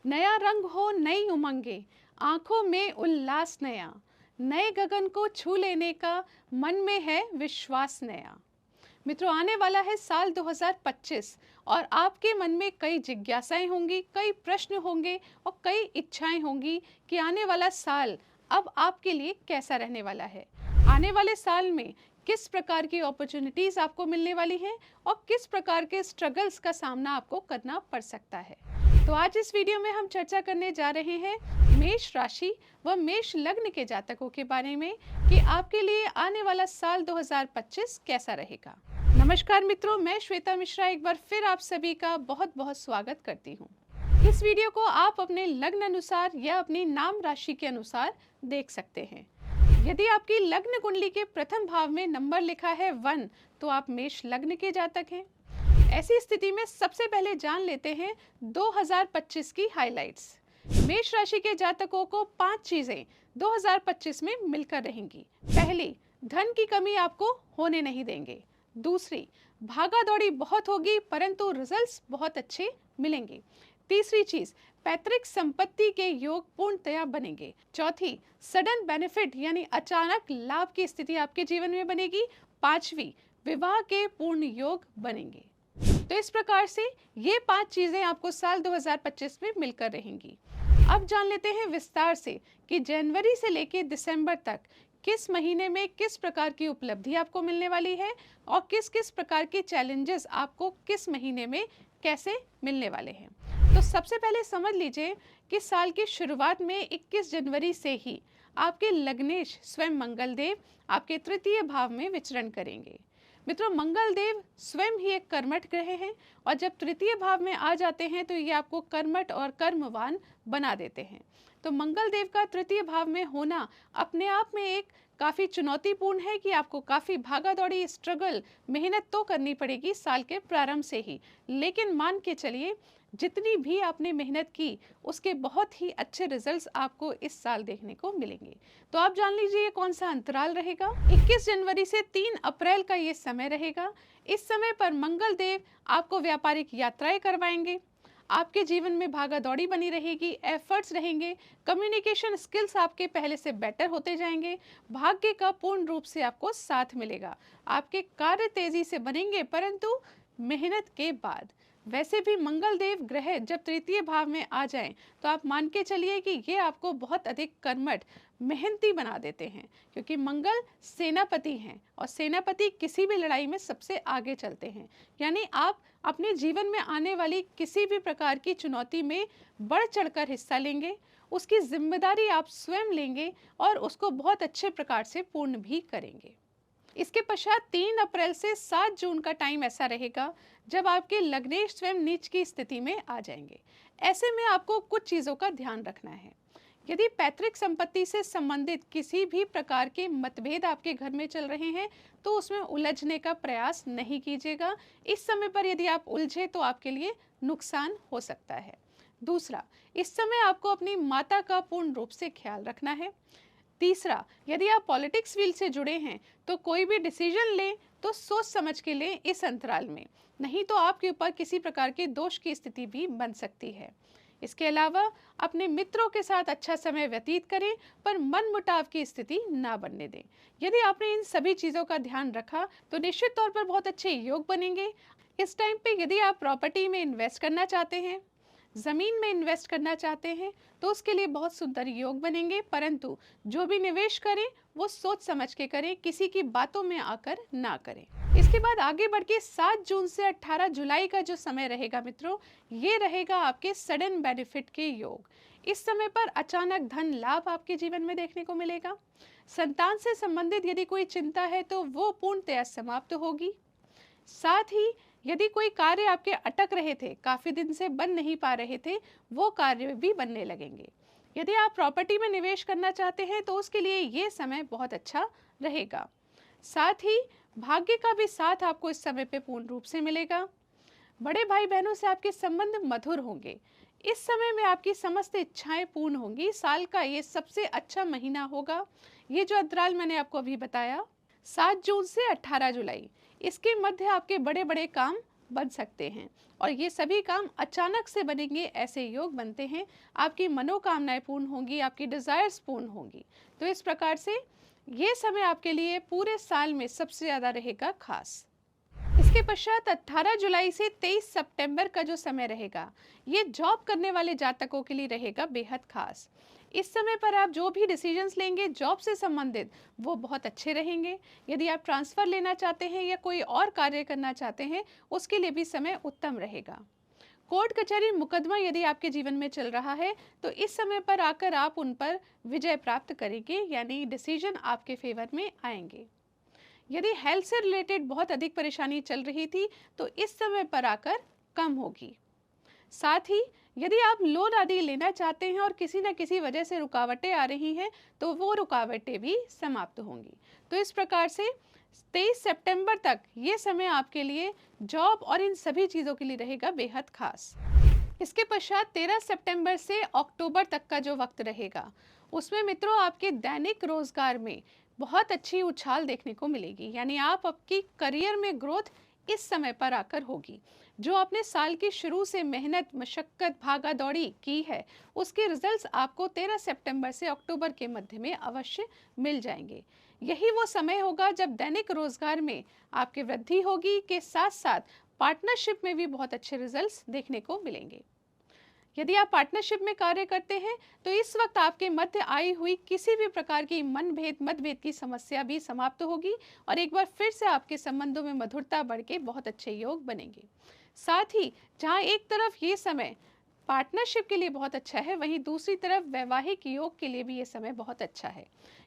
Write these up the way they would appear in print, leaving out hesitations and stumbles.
नया रंग हो नई उमंगे, आंखों में उल्लास नया, नए गगन को छू लेने का मन में है विश्वास नया। मित्रों, आने वाला है साल 2025 और आपके मन में कई जिज्ञासाएं होंगी, कई प्रश्न होंगे और कई इच्छाएं होंगी कि आने वाला साल अब आपके लिए कैसा रहने वाला है। आने वाले साल में किस प्रकार की अपॉर्चुनिटीज आपको मिलने वाली हैं और किस प्रकार के स्ट्रगल्स का सामना आपको करना पड़ सकता है। तो आज इस वीडियो में हम चर्चा करने जा रहे हैं मेष राशि व मेष लग्न के जातकों के बारे में कि आपके लिए आने वाला साल 2025 कैसा रहेगा। नमस्कार मित्रों, मैं श्वेता मिश्रा एक बार फिर आप सभी का बहुत बहुत स्वागत करती हूँ। इस वीडियो को आप अपने लग्न अनुसार या अपनी नाम राशि के अनुसार देख सकते हैं। यदि आपकी लग्न कुंडली के प्रथम भाव में नंबर लिखा है 1 तो आप मेष लग्न के जातक हैं। ऐसी स्थिति में सबसे पहले जान लेते हैं 2025 की हाइलाइट्स। मेष राशि के जातकों को 5 चीजें 2025 में मिलकर रहेंगी। पहली, धन की कमी आपको होने नहीं देंगे। दूसरी, भागा दौड़ी बहुत होगी परंतु रिजल्ट्स बहुत अच्छे मिलेंगे। तीसरी चीज, पैतृक संपत्ति के योग पूर्णतया बनेंगे। चौथी, सडन बेनिफिट यानी अचानक लाभ की स्थिति आपके जीवन में बनेगी। पांचवी, विवाह के पूर्ण योग बनेंगे। तो इस प्रकार से ये 5 चीजें आपको साल 2025 में मिलकर रहेंगी। अब जान लेते हैं विस्तार से कि जनवरी से लेकर दिसंबर तक किस महीने में किस प्रकार की उपलब्धि आपको मिलने वाली है और किस किस प्रकार के चैलेंजेस आपको किस महीने में कैसे मिलने वाले हैं। तो सबसे पहले समझ लीजिए कि साल की शुरुआत में 21 जनवरी से ही आपके लग्नेश स्वयं मंगल देव आपके तृतीय भाव में विचरण करेंगे। मित्रों, मंगल देव स्वयं ही एक कर्मठ ग्रह हैं और जब तृतीय भाव में आ जाते हैं तो ये आपको कर्मठ और कर्मवान बना देते हैं। तो मंगल देव का तृतीय भाव में होना अपने आप में एक काफ़ी चुनौतीपूर्ण है कि आपको काफ़ी भागा दौड़ी स्ट्रगल मेहनत तो करनी पड़ेगी साल के प्रारंभ से ही, लेकिन मान के चलिए जितनी भी आपने मेहनत की उसके बहुत ही अच्छे रिजल्ट्स आपको इस साल देखने को मिलेंगे। तो आप जान लीजिए कौन सा अंतराल रहेगा। 21 जनवरी से 3 अप्रैल का ये समय रहेगा। इस समय पर मंगल देव आपको व्यापारिक यात्राएं करवाएंगे। आपके जीवन में भागा दौड़ी बनी रहेगी, एफर्ट्स रहेंगे, कम्युनिकेशन स्किल्स आपके पहले से बेटर होते जाएंगे, भाग्य का पूर्ण रूप से आपको साथ मिलेगा। आपके कार्य तेजी से बनेंगे परंतु मेहनत के बाद। वैसे भी मंगल देव ग्रह जब तृतीय भाव में आ जाएं तो आप मान के चलिए कि ये आपको बहुत अधिक कर्मठ मेहनती बना देते हैं, क्योंकि मंगल सेनापति हैं और सेनापति किसी भी लड़ाई में सबसे आगे चलते हैं। यानी आप अपने जीवन में आने वाली किसी भी प्रकार की चुनौती में बढ़ चढ़कर हिस्सा लेंगे, उसकी जिम्मेदारी आप स्वयं लेंगे और उसको बहुत अच्छे प्रकार से पूर्ण भी करेंगे। इसके पश्चात 3 अप्रैल से 7 जून का टाइम ऐसा रहेगा जब आपके लग्नेश स्वयं नीच की स्थिति में आ जाएंगे। ऐसे में आपको कुछ चीज़ों का ध्यान रखना है। यदि पैतृक संपत्ति से संबंधित किसी भी प्रकार के मतभेद आपके घर में चल रहे हैं तो उसमें उलझने का प्रयास नहीं कीजिएगा। इस समय पर यदि आप उलझे तो आपके लिए नुकसान हो सकता है। दूसरा, इस समय आपको अपनी माता का पूर्ण रूप से ख्याल रखना है। तीसरा, यदि आप पॉलिटिक्स फील्ड से जुड़े हैं तो कोई भी डिसीजन लें तो सोच समझ के लें इस अंतराल में, नहीं तो आपके ऊपर किसी प्रकार के दोष की स्थिति भी बन सकती है। इसके अलावा अपने मित्रों के साथ अच्छा समय व्यतीत करें पर मनमुटाव की स्थिति ना बनने दें। यदि आपने इन सभी चीज़ों का ध्यान रखा तो निश्चित तौर पर बहुत अच्छे योग बनेंगे। इस टाइम पे यदि आप प्रॉपर्टी में इन्वेस्ट करना चाहते हैं, जमीन में इन्वेस्ट करना चाहते हैं तो उसके लिए बहुत सुंदर योग बनेंगे, परंतु जो भी निवेश करें वो सोच समझ के करें, किसी की बातों में आकर ना करें। इसके बाद आगे बढ़ के 7 जून से 18 जुलाई का जो समय रहेगा मित्रों, ये रहेगा आपके सडन बेनिफिट के योग। इस समय पर अचानक धन लाभ आपके जीवन में देखने को मिलेगा। संतान से संबंधित यदि कोई चिंता है तो वो पूर्णतया समाप्त होगी। साथ ही यदि कोई कार्य आपके अटक रहे थे, काफ़ी दिन से बन नहीं पा रहे थे, वो कार्य भी बनने लगेंगे। यदि आप प्रॉपर्टी में निवेश करना चाहते हैं तो उसके लिए ये समय बहुत अच्छा रहेगा। साथ ही भाग्य का भी साथ आपको इस समय पे पूर्ण रूप से मिलेगा। बड़े भाई बहनों से आपके संबंध मधुर होंगे। इस समय में आपकी समस्त इच्छाएं पूर्ण होंगी। साल का ये सबसे अच्छा महीना होगा। ये जो अंतराल मैंने आपको अभी बताया 7 जून से 18 जुलाई, इसके मध्य आपके बड़े बड़े काम बन सकते हैं और ये सभी काम अचानक से बनेंगे, ऐसे योग बनते हैं। आपकी मनोकामनाएं पूर्ण होंगी, आपकी डिज़ायर्स पूर्ण होंगी। तो इस प्रकार से ये समय आपके लिए पूरे साल में सबसे ज़्यादा रहेगा खास। इसके पश्चात 18 जुलाई से 23 सितंबर का जो समय रहेगा, ये जॉब करने वाले जातकों के लिए रहेगा बेहद खास। इस समय पर आप जो भी डिसीजंस लेंगे जॉब से संबंधित, वो बहुत अच्छे रहेंगे। यदि आप ट्रांसफ़र लेना चाहते हैं या कोई और कार्य करना चाहते हैं, उसके लिए भी समय उत्तम रहेगा। कोर्ट कचहरी मुकदमा यदि आपके जीवन में चल रहा है, तो इस समय पर आकर आप उन पर विजय प्राप्त करेंगे, यानी डिसीजन आपके फेवर में आएंगे। यदि हेल्थ से रिलेटेड बहुत अधिक परेशानी चल रही थी, तो इस समय पर आकर कम होगी। साथ ही यदि आप लोन आदि लेना चाहते हैं और किसी न किसी वजह से रुकावटें आ रही हैं, तो वो रुकावटें भी समाप्त होंगी। तो इस प्रकार से 23 सितंबर तक ये समय आपके लिए जॉब और इन सभी चीज़ों के लिए रहेगा बेहद खास। इसके पश्चात 13 सितंबर से अक्टूबर तक का जो वक्त रहेगा, उसमें मित्रों आपके दैनिक रोजगार में बहुत अच्छी उछाल देखने को मिलेगी, यानी आप आपकी करियर में ग्रोथ इस समय पर आकर होगी। जो आपने साल की शुरू से मेहनत, मशक्कत, भागा दौड़ी की है, उसके रिजल्ट्स आपको 13 सितंबर से अक्टूबर के मध्य में अवश्य मिल जाएंगे। यही वो समय होगा जब दैनिक रोजगार में आपकी वृद्धि होगी, के साथ साथ पार्टनरशिप में भी बहुत अच्छे रिजल्ट्स देखने को मिलेंगे। यदि आप पार्टनरशिप में कार्य करते हैं, तो इस वक्त आपके मध्य आई हुई किसी भी प्रकार की मनभेद, मतभेद की समस्या भी समाप्त होगी और एक बार फिर से आपके संबंधों में मधुरता बढ़ के बहुत अच्छे योग बनेंगे। साथ ही जहां एक तरफ ये समय पार्टनरशिप के लिए बहुत अच्छा है, वहीं दूसरी तरफ वैवाहिक योग के लिए भी ये समय बहुत अच्छा है।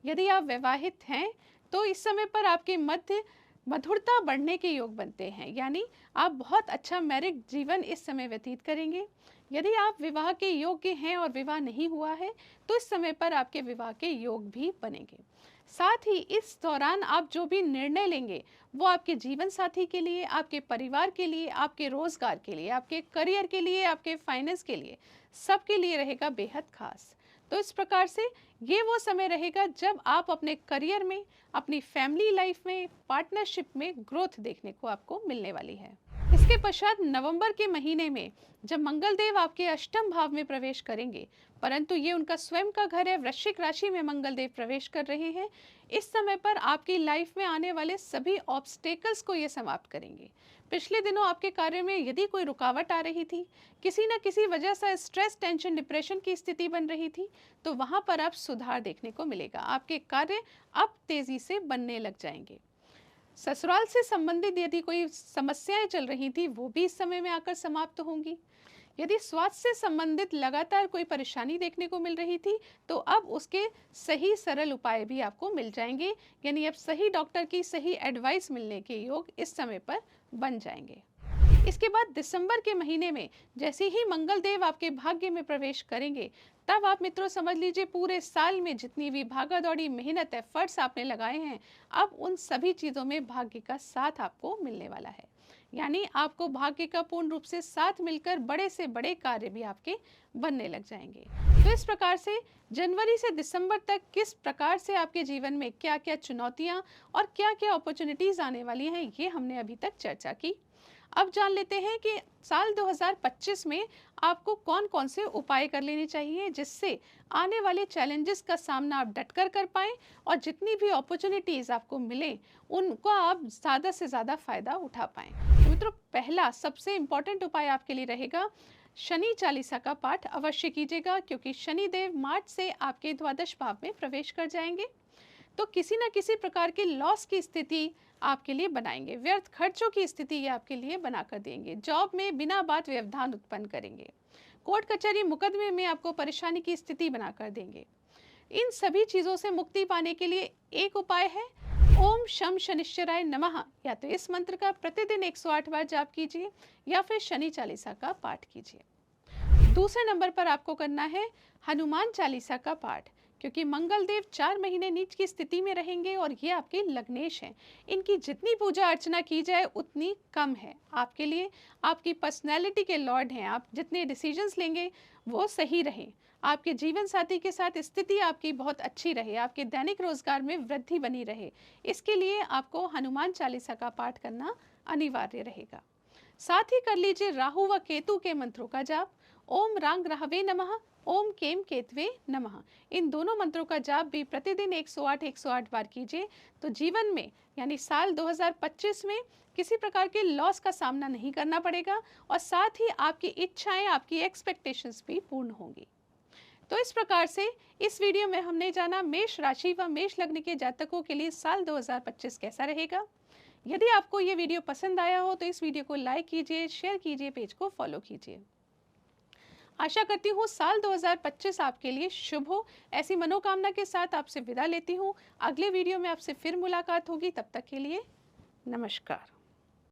यदि आप विवाहित हैं, तो इस समय पर आपके मध्य मधुरता बढ़ने के योग बनते हैं, यानी आप बहुत अच्छा मैरिड जीवन इस समय व्यतीत करेंगे। यदि आप विवाह के योग्य हैं और विवाह नहीं हुआ है, तो इस समय पर आपके विवाह के योग भी बनेंगे। साथ ही इस दौरान आप जो भी निर्णय लेंगे, वो आपके जीवन साथी के लिए, आपके परिवार के लिए, आपके रोजगार के लिए, आपके करियर के लिए, आपके फाइनेंस के लिए, सबके लिए रहेगा बेहद खास। तो इस प्रकार से ये वो समय रहेगा जब आप अपने करियर में, अपनी फैमिली लाइफ में, पार्टनरशिप में ग्रोथ देखने को आपको मिलने वाली है। इसके पश्चात नवंबर के महीने में जब मंगल देव आपके अष्टम भाव में प्रवेश करेंगे, परंतु ये उनका स्वयं का घर है, वृश्चिक राशि में मंगल देव प्रवेश कर रहे हैं। इस समय पर आपकी लाइफ में आने वाले सभी ऑब्स्टेकल्स को ये समाप्त करेंगे। पिछले दिनों आपके कार्य में यदि कोई रुकावट आ रही थी, किसी न किसी वजह से स्ट्रेस, टेंशन, डिप्रेशन की स्थिति बन रही थी, तो वहां पर आप सुधार देखने को मिलेगा। आपके कार्य अब तेजी से बनने लग जाएंगे। ससुराल से संबंधित यदि कोई समस्याएं चल रही थी, वो भी इस समय में आकर समाप्त होंगी। यदि स्वास्थ्य से संबंधित लगातार कोई परेशानी देखने को मिल रही थी, तो अब उसके सही सरल उपाय भी आपको मिल जाएंगे, यानी अब सही डॉक्टर की सही एडवाइस मिलने के योग इस समय पर बन जाएंगे। इसके बाद दिसंबर के महीने में जैसे ही मंगल देव आपके भाग्य में प्रवेश करेंगे, तब आप मित्रों समझ लीजिए पूरे साल में जितनी भी भागा दौड़ी, मेहनत, एफर्ट्स आपने लगाए हैं, अब उन सभी चीज़ों में भाग्य का साथ आपको मिलने वाला है। यानी आपको भाग्य का पूर्ण रूप से साथ मिलकर बड़े से बड़े कार्य भी आपके बनने लग जाएंगे। तो इस प्रकार से जनवरी से दिसंबर तक किस प्रकार से आपके जीवन में क्या क्या चुनौतियां और क्या क्या अपॉर्चुनिटीज आने वाली हैं, ये हमने अभी तक चर्चा की। अब जान लेते हैं कि साल 2025 में आपको कौन कौन से उपाय कर लेने चाहिए, जिससे आने वाले चैलेंजेस का सामना आप डटकर कर पाएं और जितनी भी अपॉर्चुनिटीज आपको मिले, उनका आप ज़्यादा से ज़्यादा फायदा उठा पाएं। तो मित्रों, पहला सबसे इम्पोर्टेंट उपाय आपके लिए रहेगा शनि चालीसा का पाठ अवश्य कीजिएगा, क्योंकि शनि देव मार्च से आपके द्वादश भाव में प्रवेश कर जाएंगे। तो किसी न किसी प्रकार की लॉस की स्थिति आपके लिए बनाएंगे, व्यर्थ खर्चों की स्थिति ये आपके लिए बना कर देंगे, जॉब में बिना बात व्यवधान उत्पन्न करेंगे, कोर्ट कचहरी मुकदमे में आपको परेशानी की स्थिति बना कर देंगे। इन सभी चीज़ों से मुक्ति पाने के लिए एक उपाय है, ओम शम शनिश्चराय नमः, या तो इस मंत्र का प्रतिदिन 108 बार जाप कीजिए या फिर शनि चालीसा का पाठ कीजिए। दूसरे नंबर पर आपको करना है हनुमान चालीसा का पाठ, क्योंकि मंगल देव 4 महीने नीच की स्थिति में रहेंगे और ये आपके लग्नेश हैं। इनकी जितनी पूजा अर्चना की जाए उतनी कम है आपके लिए। आपकी पर्सनैलिटी के लॉर्ड हैं, आप जितने डिसीजंस लेंगे वो सही रहें, आपके जीवन साथी के साथ स्थिति आपकी बहुत अच्छी रहे, आपके दैनिक रोजगार में वृद्धि बनी रहे, इसके लिए आपको हनुमान चालीसा का पाठ करना अनिवार्य रहेगा। साथ ही कर लीजिए राहु व केतु के मंत्रों का जाप। ओम रांग राहवे नमः, ओम केम केतवे नमः। इन दोनों मंत्रों का जाप भी प्रतिदिन 108 बार कीजिए, तो जीवन में यानी साल 2025 में किसी प्रकार के लॉस का सामना नहीं करना पड़ेगा और साथ ही आपकी इच्छाएं, आपकी एक्सपेक्टेशंस भी पूर्ण होंगी। तो इस प्रकार से इस वीडियो में हमने जाना मेष राशि व मेष लग्न के जातकों के लिए साल 2025 कैसा रहेगा। यदि आपको ये वीडियो पसंद आया हो तो इस वीडियो को लाइक कीजिए, शेयर कीजिए, पेज को फॉलो कीजिए। आशा करती हूँ साल 2025 आपके लिए शुभ हो। ऐसी मनोकामना के साथ आपसे विदा लेती हूँ। अगले वीडियो में आपसे फिर मुलाकात होगी, तब तक के लिए नमस्कार।